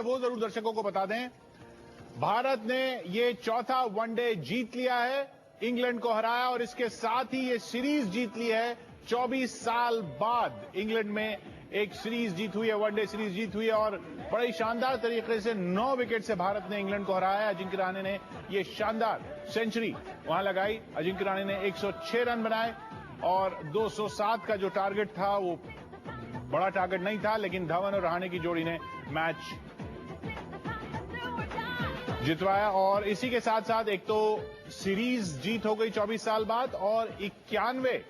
वो जरूर दर्शकों को बता दें, भारत ने ये चौथा वनडे जीत लिया है, इंग्लैंड को हराया और इसके साथ ही ये सीरीज जीत ली है। 24 साल बाद इंग्लैंड में एक सीरीज जीत हुई है, वनडे सीरीज जीत हुई है और बड़ी शानदार तरीके से 9 विकेट से भारत ने इंग्लैंड को हराया। अजिंक्य रहाणे ने ये शानदार सेंचुरी वहां लगाई। अजिंक्य रहाणे ने 106 रन बनाए और 207 का जो टारगेट था वो बड़ा टारगेट नहीं था, लेकिन धवन और रहाणे की जोड़ी ने मैच जितवाया और इसी के साथ साथ एक तो सीरीज जीत हो गई 24 साल बाद और 91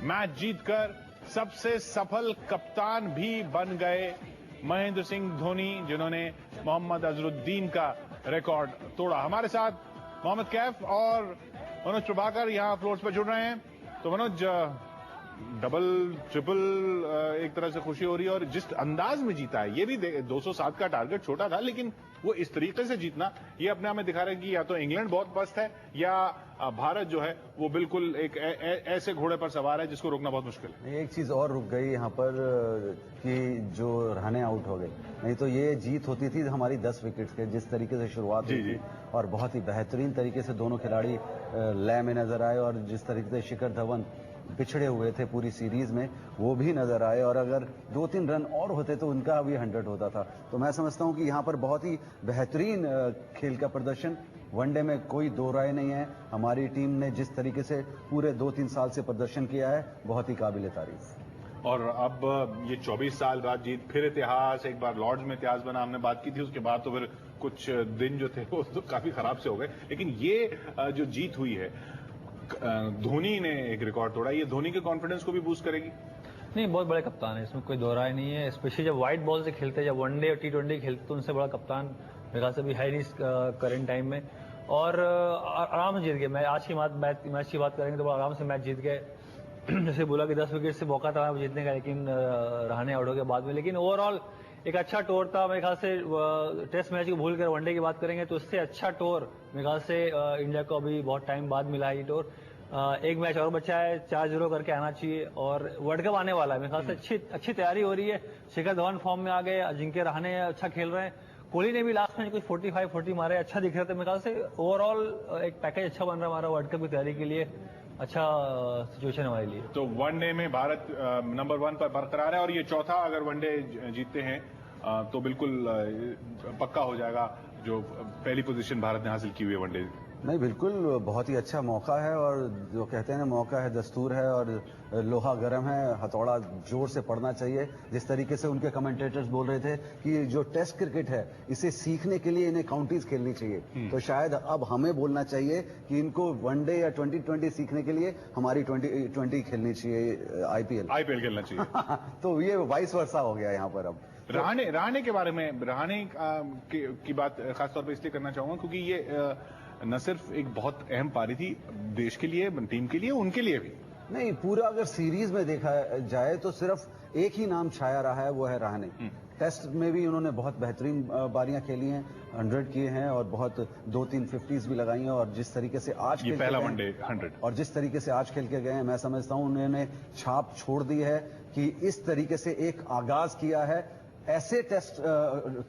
मैच जीतकर सबसे सफल कप्तान भी बन गए महेंद्र सिंह धोनी, जिन्होंने मोहम्मद अजरुद्दीन का रिकॉर्ड तोड़ा। हमारे साथ मोहम्मद कैफ और मनोज प्रभाकर यहां फ्लोर्स पर जुड़ रहे हैं। तो मनोज, डबल ट्रिपल एक तरह से खुशी हो रही है और जिस अंदाज में जीता है, ये भी 207 का टारगेट छोटा था, लेकिन वो इस तरीके से जीतना ये अपने आप में दिखा रहा है कि या तो इंग्लैंड बहुत पस्त है या भारत जो है वो बिल्कुल एक ऐसे घोड़े पर सवार है जिसको रोकना बहुत मुश्किल है। एक चीज और रुक गई यहाँ पर कि जो रहाणे आउट हो गए, नहीं तो ये जीत होती थी हमारी 10 विकेट्स के। जिस तरीके से शुरुआत हुई थी और बहुत ही बेहतरीन तरीके से दोनों खिलाड़ी लय में नजर आए और जिस तरीके से शिखर धवन पिछड़े हुए थे पूरी सीरीज में वो भी नजर आए और अगर 2-3 रन और होते तो उनका भी 100 होता था। तो मैं समझता हूं कि यहाँ पर बहुत ही बेहतरीन खेल का प्रदर्शन, वनडे में कोई दो राय नहीं है। हमारी टीम ने जिस तरीके से पूरे 2-3 साल से प्रदर्शन किया है, बहुत ही काबिल तारीफ। और अब ये 24 साल बाद जीत, फिर इतिहास, एक बार लॉर्ड्स में इतिहास बना, हमने बात की थी, उसके बाद तो फिर कुछ दिन जो थे वो तो काफी खराब से हो गए, लेकिन ये जो जीत हुई है, धोनी ने एक रिकॉर्ड तोड़ा, ये धोनी के कॉन्फिडेंस को भी बूस्ट करेगी। नहीं, बहुत बड़े कप्तान है, इसमें कोई दो राय नहीं है। स्पेशली जब वाइट बॉल से खेलते हैं, जब वनडे और T20 खेलते तो उनसे बड़ा कप्तान मेरे ख्याल से भी है नहीं करंट टाइम में। और आराम से जीत गए। मैं आज की मैच की बात करेंगे तो आराम से मैच जीत गए। जैसे बोला कि 10 विकेट से मौका था जीतने का, लेकिन रहाणे आउट हो गए बाद में। लेकिन ओवरऑल एक अच्छा टूर था मेरे ख्याल से। टेस्ट मैच को भूल कर वनडे की बात करेंगे तो उससे अच्छा टूर मेरे ख्याल से इंडिया को अभी बहुत टाइम बाद मिला है ये टूर। एक मैच और बचा है, 4-0 करके आना चाहिए और वर्ल्ड कप आने वाला है। मेरे ख्याल से अच्छी तैयारी हो रही है। शिखर धवन फॉर्म में आ गए, अजिंक्य रहाणे अच्छा खेल रहे हैं, कोहली ने भी लास्ट में कुछ 45-40 मारे, अच्छा दिख रहे थे। मेरे ख्याल से ओवरऑल एक पैकेज अच्छा बन रहा है हमारा वर्ल्ड कप की तैयारी के लिए। अच्छा सिचुएशन हमारे लिए। तो वनडे में भारत नंबर 1 पर बरकरार है और ये चौथा अगर वनडे जीतते हैं तो बिल्कुल पक्का हो जाएगा जो पहली पोजीशन भारत ने हासिल की हुई है वनडे। नहीं, बिल्कुल बहुत ही अच्छा मौका है और जो कहते हैं ना, मौका है दस्तूर है और लोहा गर्म है, हथौड़ा जोर से पड़ना चाहिए। जिस तरीके से उनके कमेंटेटर्स बोल रहे थे कि जो टेस्ट क्रिकेट है इसे सीखने के लिए इन्हें काउंटीज खेलनी चाहिए, तो शायद अब हमें बोलना चाहिए कि इनको वनडे या 2020 सीखने के लिए हमारी 2020 खेलनी चाहिए, IPL खेलना चाहिए। तो ये वाइस वर्सा हो गया यहाँ पर। अब रहाणे के बारे में, रहाणे की बात खासतौर पर इसलिए करना चाहूंगा क्योंकि ये न सिर्फ एक बहुत अहम पारी थी देश के लिए, टीम के लिए, उनके लिए भी। नहीं, पूरा अगर सीरीज में देखा जाए तो सिर्फ एक ही नाम छाया रहा है, वो है रहाणे। टेस्ट में भी उन्होंने बहुत बेहतरीन बारियां खेली हैं, 100 किए हैं और बहुत 2-3 50s भी लगाई हैं। और जिस तरीके से आज ये पहला वनडे 100 और जिस तरीके से आज खेल के गए हैं, मैं समझता हूं उन्होंने छाप छोड़ दी है कि इस तरीके से एक आगाज किया है ऐसे टेस्ट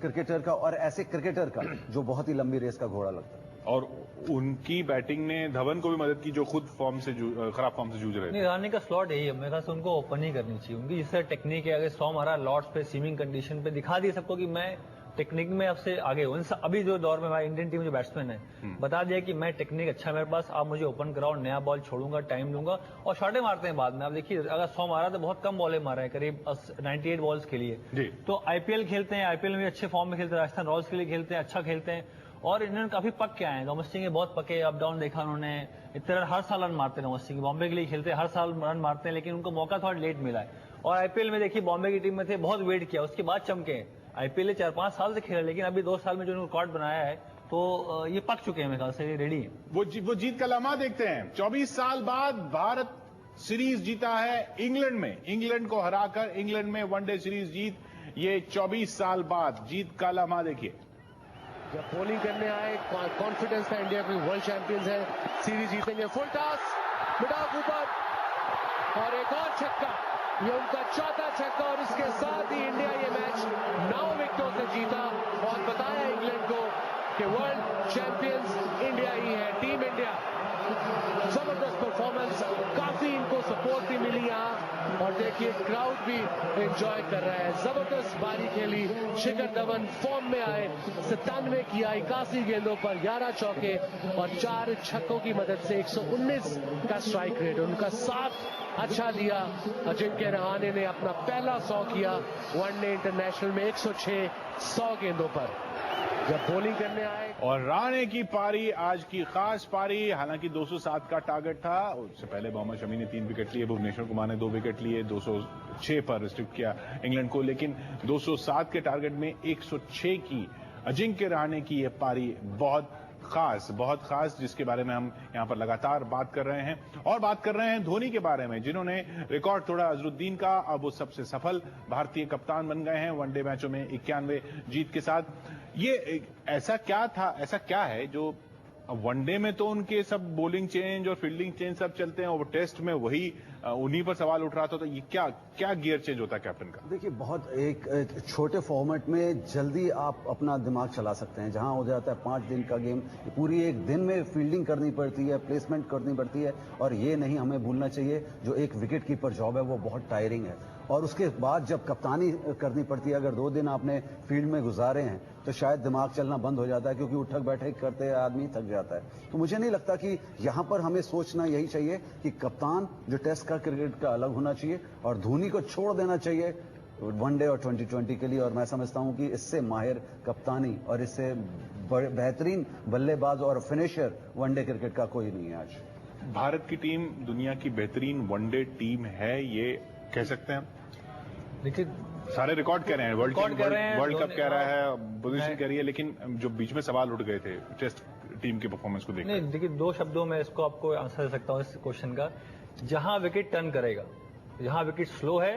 क्रिकेटर का और ऐसे क्रिकेटर का जो बहुत ही लंबी रेस का घोड़ा लगता है। और उनकी बैटिंग ने धवन को भी मदद की जो खुद खराब फॉर्म से जूझ रहे थे। नहीं, रहाणे का स्लॉट यही है, मेरे ख्याल से उनको ओपन ही करनी चाहिए। उनकी जिस तरह टेक्निक है, अगर 100 मारा लॉर्ड्स पे सीमिंग कंडीशन पे, दिखा दिया सबको कि मैं टेक्निक में अब से आगे हूं। अभी जो दौर में हमारी इंडियन टीम जो बैट्समैन है, बता दिया कि मैं टेक्निक अच्छा है मेरे पास, आप मुझे ओपन कराओ, नया बॉल छोड़ूंगा, टाइम लूंगा और शॉटें मारते हैं बाद में। आप देखिए, अगर 100 मारा तो बहुत कम बॉलें मारे हैं, करीब 98 बॉल्स खेली है। तो IPL खेलते हैं, IPL में भी अच्छे फॉर्म में खेलते हैं, राजस्थान रॉयल्स के लिए खेलते हैं, अच्छा खेलते हैं और इन्होंने काफी पक के आए हैं। डोमेस्टिक में बहुत पके, अप डाउन देखा उन्होंने। इतने रन हर साल रन मारते हैं डोमेस्टिक, बॉम्बे के लिए खेलते हैं, हर साल रन मारते हैं, लेकिन उनको मौका थोड़ा लेट मिला है। और IPL में देखिए, बॉम्बे की टीम में थे, बहुत वेट किया, उसके बाद चमके। IPL 4-5 साल से खेला, लेकिन अभी 2 साल में जो उन्होंने रिकॉर्ड बनाया है तो ये पक चुके हैं मेरे ख्याल से, ये रेडी है। वो जीत का लम्हा देखते हैं। 24 साल बाद भारत सीरीज जीता है इंग्लैंड में, इंग्लैंड को हराकर इंग्लैंड में वनडे सीरीज जीत, ये 24 साल बाद जीत का लम्हा देखिए। जब बॉलिंग करने आए, कॉन्फिडेंस था इंडिया की, वर्ल्ड चैंपियंस है, सीरीज जीतेंगे। फुल टॉस, मिडाफ ऊपर और एक और छक्का, ये उनका चौथा छक्का और इसके साथ ही इंडिया ये मैच 9 विकेटों से जीता। कि वर्ल्ड चैंपियंस इंडिया ही है। टीम इंडिया जबरदस्त परफॉर्मेंस, काफी इनको सपोर्ट भी मिली यहाँ और देखिए क्राउड भी एंजॉय कर रहा है। जबरदस्त बारी खेली शिखर धवन, फॉर्म में आए, 97 किया 81 गेंदों पर 11 चौके और 4 छक्कों की मदद से 119 का स्ट्राइक रेट। उनका साथ अच्छा दिया। अजिंक्य रहाणे ने अपना पहला 100 किया वनडे इंटरनेशनल में 106 100 गेंदों पर। जब बॉलिंग करने आए और रहाणे की पारी आज की खास पारी, हालांकि 207 का टारगेट था। उससे पहले मोहम्मद शमी ने 3 विकेट लिए, भुवनेश्वर कुमार ने 2 विकेट लिए, 206 पर रिस्ट्रिक्ट किया इंग्लैंड को, लेकिन 207 के टारगेट में 106 की अजिंक्य रहाणे की यह पारी बहुत खास, जिसके बारे में हम यहां पर लगातार बात कर रहे हैं। और बात कर रहे हैं धोनी के बारे में, जिन्होंने रिकॉर्ड तोड़ा अजरुद्दीन का। अब वो सबसे सफल भारतीय कप्तान बन गए हैं वनडे मैचों में 91 जीत के साथ। ये ऐसा क्या है जो वनडे में तो उनके सब बॉलिंग चेंज और फील्डिंग चेंज सब चलते हैं, और टेस्ट में वही उन्हीं पर सवाल उठ रहा था। तो ये क्या गियर चेंज होता है कैप्टन का? देखिए, बहुत एक छोटे फॉर्मेट में जल्दी आप अपना दिमाग चला सकते हैं। जहां हो जाता है 5 दिन का गेम, पूरी एक दिन में फील्डिंग करनी पड़ती है, प्लेसमेंट करनी पड़ती है, और ये नहीं हमें भूलना चाहिए जो एक विकेट कीपर जॉब है वो बहुत टायरिंग है। और उसके बाद जब कप्तानी करनी पड़ती है, अगर 2 दिन आपने फील्ड में गुजारे हैं तो शायद दिमाग चलना बंद हो जाता है, क्योंकि उठक बैठक करते आदमी थक जाता है। तो मुझे नहीं लगता कि यहां पर हमें सोचना यही चाहिए कि कप्तान जो टेस्ट का क्रिकेट का अलग होना चाहिए और धोनी को छोड़ देना चाहिए वनडे और 2020 के लिए। और मैं समझता हूं कि इससे माहिर कप्तानी और इससे बेहतरीन बल्लेबाज और फिनिशर वनडे क्रिकेट का कोई नहीं है आज। भारत की टीम दुनिया की बेहतरीन वनडे टीम है, ये कह सकते हैं? देखिए, सारे रिकॉर्ड कह रहे हैं, वर्ल्ड कप कह रहा है, पोजीशन कह रही है, लेकिन जो बीच में सवाल उठ गए थे टेस्ट टीम के परफॉर्मेंस को देखकर। नहीं, देखिए 2 शब्दों में इसको आपको आंसर दे सकता हूं इस क्वेश्चन का। जहां विकेट टर्न करेगा, जहां विकेट स्लो है,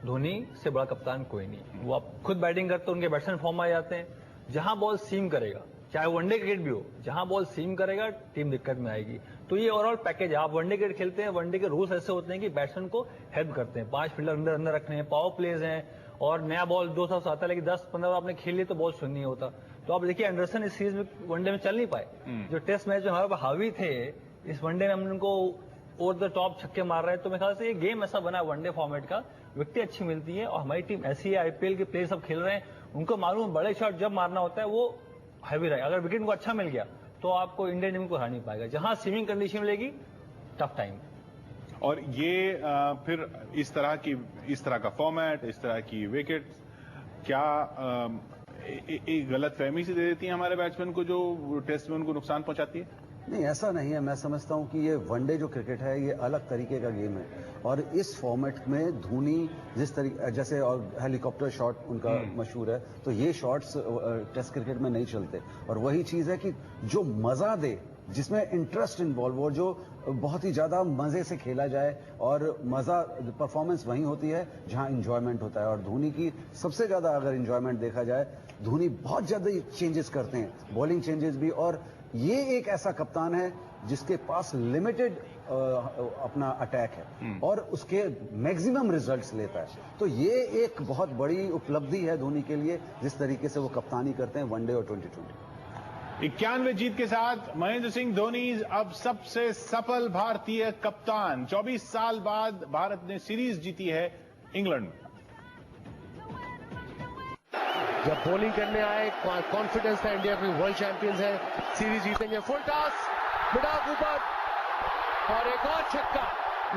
धोनी से बड़ा कप्तान कोई नहीं। वो आप खुद बैटिंग करते, उनके बैट्समैन फॉर्म आ जाते हैं। जहां बॉल सीम करेगा, चाहे वनडे क्रिकेट भी हो, जहां बॉल सीम करेगा टीम दिक्कत में आएगी। तो ये ओवरऑल पैकेज है। आप वनडे क्रिकेट खेलते हैं, वनडे के रूल्स ऐसे होते हैं कि बैट्समैन को हेल्प करते हैं। 5 फील्डर अंदर रखने हैं, पावर प्लेज हैं, और नया बॉल 200 आता है, लेकिन 10-15 आपने खेल लिया तो बॉल शून्य नहीं होता। तो आप देखिए एंडरसन इस सीरीज में वनडे में चल नहीं पाए। जो टेस्ट मैच में हमारे पास हावी थे, इस वनडे में हम उनको ओवर द टॉप छक्के मार रहे हैं। तो मेरे ख्याल से ये गेम ऐसा बना वनडे फॉर्मेट का, विकेटें अच्छी मिलती है और हमारी टीम ऐसी है। आईपीएल के प्लेयर सब खेल रहे हैं, उनको मालूम है बड़े शॉट जब मारना होता है वो हैवी रहे। अगर विकेट को अच्छा मिल गया तो आपको इंडियन टीम को हरा नहीं पाएगा। जहां स्विमिंग कंडीशन मिलेगी, टफ टाइम। और ये फिर इस तरह का फॉर्मेट, इस तरह की विकेट, क्या एक गलत फहमी से दे देती है हमारे बैट्समैन को, जो टेस्ट में उनको नुकसान पहुंचाती है? नहीं, ऐसा नहीं है। मैं समझता हूं कि ये वनडे जो क्रिकेट है ये अलग तरीके का गेम है, और इस फॉर्मेट में धोनी जिस तरीके, जैसे और हेलीकॉप्टर शॉट उनका मशहूर है, तो ये शॉट्स टेस्ट क्रिकेट में नहीं चलते। और वही चीज है कि जो मजा दे, जिसमें इंटरेस्ट इन्वॉल्व हो, जो बहुत ही ज्यादा मजे से खेला जाए, और मजा परफॉर्मेंस वहीं होती है जहां इंजॉयमेंट होता है। और धोनी की सबसे ज्यादा अगर इंजॉयमेंट देखा जाए, धोनी बहुत ज्यादा चेंजेस करते हैं, बॉलिंग चेंजेस भी। और ये एक ऐसा कप्तान है जिसके पास लिमिटेड अपना अटैक है और उसके मैक्सिमम रिजल्ट्स लेता है। तो ये एक बहुत बड़ी उपलब्धि है धोनी के लिए, जिस तरीके से वो कप्तानी करते हैं वनडे और 2020। 91 जीत के साथ महेंद्र सिंह धोनी अब सबसे सफल भारतीय कप्तान। 24 साल बाद भारत ने सीरीज जीती है इंग्लैंड में। जब बॉलिंग करने आए, कॉन्फिडेंस था इंडिया की, वर्ल्ड चैंपियंस है, सीरीज जीतेंगे। फुल टॉस, मिडाफ ऊपर और एक और छक्का।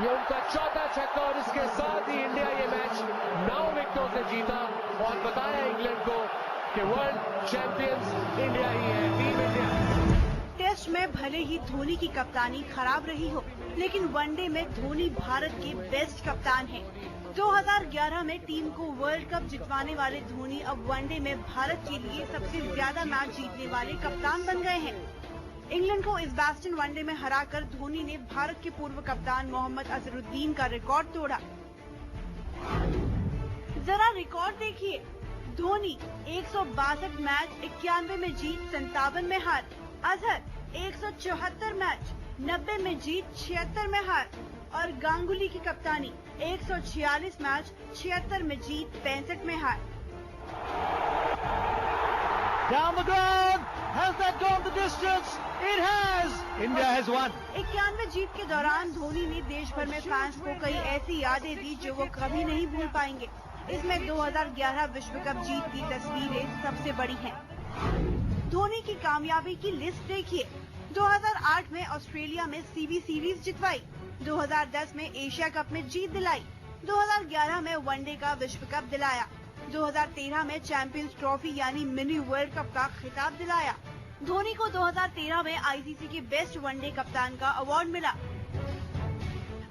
ये उनका 4था छक्का, और इसके साथ ही इंडिया ये मैच 9 विकेटों से जीता और बताया इंग्लैंड को कि वर्ल्ड चैंपियंस इंडिया ही है, टीम इंडिया। टेस्ट में भले ही धोनी की कप्तानी खराब रही हो, लेकिन वनडे में धोनी भारत के बेस्ट कप्तान हैं। 2011 में टीम को वर्ल्ड कप जितवाने वाले धोनी अब वनडे में भारत के लिए सबसे ज्यादा मैच जीतने वाले कप्तान बन गए हैं। इंग्लैंड को इस बेस्टन वनडे में हराकर धोनी ने भारत के पूर्व कप्तान मोहम्मद अजहरुद्दीन का रिकॉर्ड तोड़ा। जरा रिकॉर्ड देखिए, धोनी 162 मैच 91 में जीत, 57 में हार। अजहर 174 मैच, 90 में जीत, 76 में हार। और गांगुली की कप्तानी 146 मैच, 76 में जीत, 65 में हार। Down the ground. Has that gone the distance? It has. India has won. 91 जीत के दौरान धोनी ने देश भर में फैंस को कई ऐसी यादें दी जो वो कभी नहीं भूल पाएंगे। इसमें 2011 विश्व कप जीत की तस्वीरें सबसे बड़ी हैं। धोनी की कामयाबी की लिस्ट देखिए। 2008 में ऑस्ट्रेलिया में सीबी सीरीज जितवाई, 2010 में एशिया कप में जीत दिलाई, 2011 में वनडे का विश्व कप दिलाया, 2013 में चैंपियंस ट्रॉफी यानी मिनी वर्ल्ड कप का खिताब दिलाया। धोनी को 2013 में आईसीसी के बेस्ट वनडे कप्तान का अवार्ड मिला।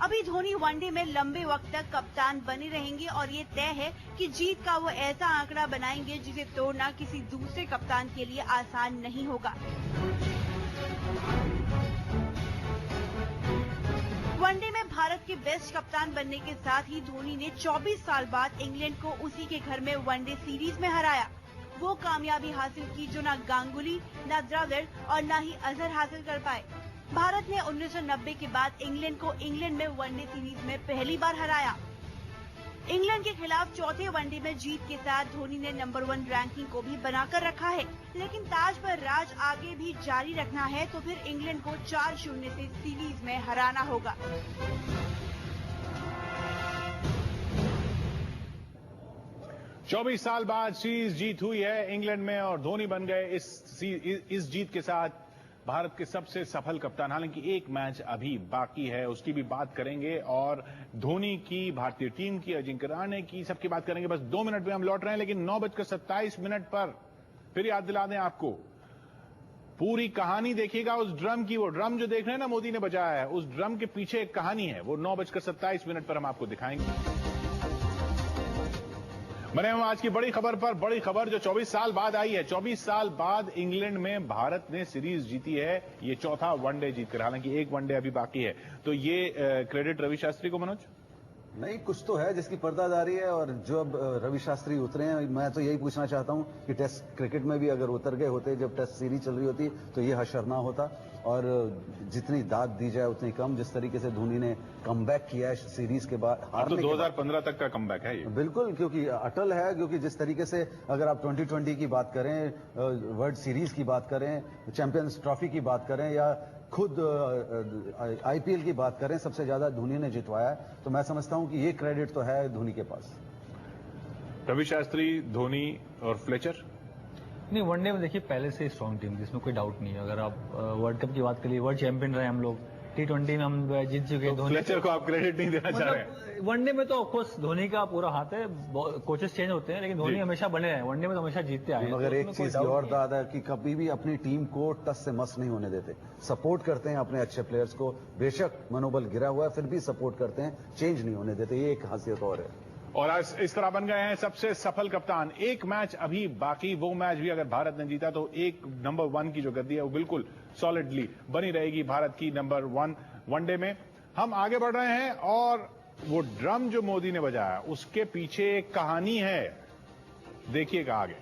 अभी धोनी वनडे में लंबे वक्त तक कप्तान बने रहेंगे और ये तय है कि जीत का वो ऐसा आंकड़ा बनाएंगे जिसे तोड़ना किसी दूसरे कप्तान के लिए आसान नहीं होगा। वनडे में भारत के बेस्ट कप्तान बनने के साथ ही धोनी ने 24 साल बाद इंग्लैंड को उसी के घर में वनडे सीरीज में हराया। वो कामयाबी हासिल की जो न गांगुली, न द्रविड़ और न ही अजहर हासिल कर पाए। भारत ने 1990 के बाद इंग्लैंड को इंग्लैंड में वनडे सीरीज में पहली बार हराया। इंग्लैंड के खिलाफ चौथे वनडे में जीत के साथ धोनी ने नंबर 1 रैंकिंग को भी बनाकर रखा है, लेकिन ताज पर राज आगे भी जारी रखना है तो फिर इंग्लैंड को 4-0 से सीरीज में हराना होगा। चौबीस साल बाद सीरीज जीत हुई है इंग्लैंड में और धोनी बन गए इस जीत के साथ भारत के सबसे सफल कप्तान। हालांकि एक मैच अभी बाकी है, उसकी भी बात करेंगे और धोनी की, भारतीय टीम की, अजिंक्य रहाणे की, सबकी बात करेंगे। बस 2 मिनट में हम लौट रहे हैं, लेकिन 9:27 पर फिर याद दिला दें आपको, पूरी कहानी देखिएगा उस ड्रम की। वो ड्रम जो देख रहे हैं ना मोदी ने बजाया है, उस ड्रम के पीछे एक कहानी है। वो 9:27 पर हम आपको दिखाएंगे। बने हम आज की बड़ी खबर पर। बड़ी खबर जो 24 साल बाद आई है। 24 साल बाद इंग्लैंड में भारत ने सीरीज जीती है। ये चौथा वनडे जीत कर, हालांकि एक वनडे अभी बाकी है। तो ये क्रेडिट रवि शास्त्री को, मनोज? नहीं, कुछ तो है जिसकी पर्दादारी है। और जो अब रवि शास्त्री उतरे हैं, मैं तो यही पूछना चाहता हूं कि टेस्ट क्रिकेट में भी अगर उतर गए होते, जब टेस्ट सीरीज चल रही होती, तो ये हशर ना होता। और जितनी दाद दी जाए उतनी कम। जिस तरीके से धोनी ने कमबैक किया है सीरीज के बाद, तो 2015 तक का कमबैक है ये। बिल्कुल, क्योंकि अटल है। क्योंकि जिस तरीके से अगर आप 2020 की बात करें, वर्ल्ड सीरीज की बात करें, चैंपियंस ट्रॉफी की बात करें या खुद आईपीएल की बात करें, सबसे ज्यादा धोनी ने जितवाया है। तो मैं समझता हूं कि ये क्रेडिट तो है धोनी के पास। रवि शास्त्री, धोनी और फ्लेचर? नहीं, वनडे में देखिए पहले से स्ट्रांग टीम थी, इसमें कोई डाउट नहीं है। अगर आप वर्ल्ड कप की बात करिए, वर्ल्ड चैंपियन रहे हम लोग, T20 में हम जीत चुके हैं। धोनी फ्लेचर को आप क्रेडिट नहीं देना चाह रहे? वनडे में तो ऑफकोर्स धोनी का पूरा हाथ है। कोचेस चेंज होते हैं, लेकिन धोनी हमेशा बने रहे। वनडे में तो हमेशा जीतते आए हैं। मगर एक चीज और दादा है कि कभी भी अपनी टीम को टस से मस नहीं होने देते। सपोर्ट करते हैं अपने अच्छे प्लेयर्स को। बेशक मनोबल गिरा हुआ है, फिर भी सपोर्ट करते हैं, चेंज नहीं होने देते। ये एक खासियत और है। और आज इस तरह बन गए हैं सबसे सफल कप्तान। एक मैच अभी बाकी, वो मैच भी अगर भारत ने जीता तो एक नंबर 1 की जो गद्दी है वो बिल्कुल सॉलिडली बनी रहेगी भारत की नंबर 1 वनडे में। हम आगे बढ़ रहे हैं और वो ड्रम जो मोदी ने बजाया उसके पीछे एक कहानी है, देखिएगा आगे।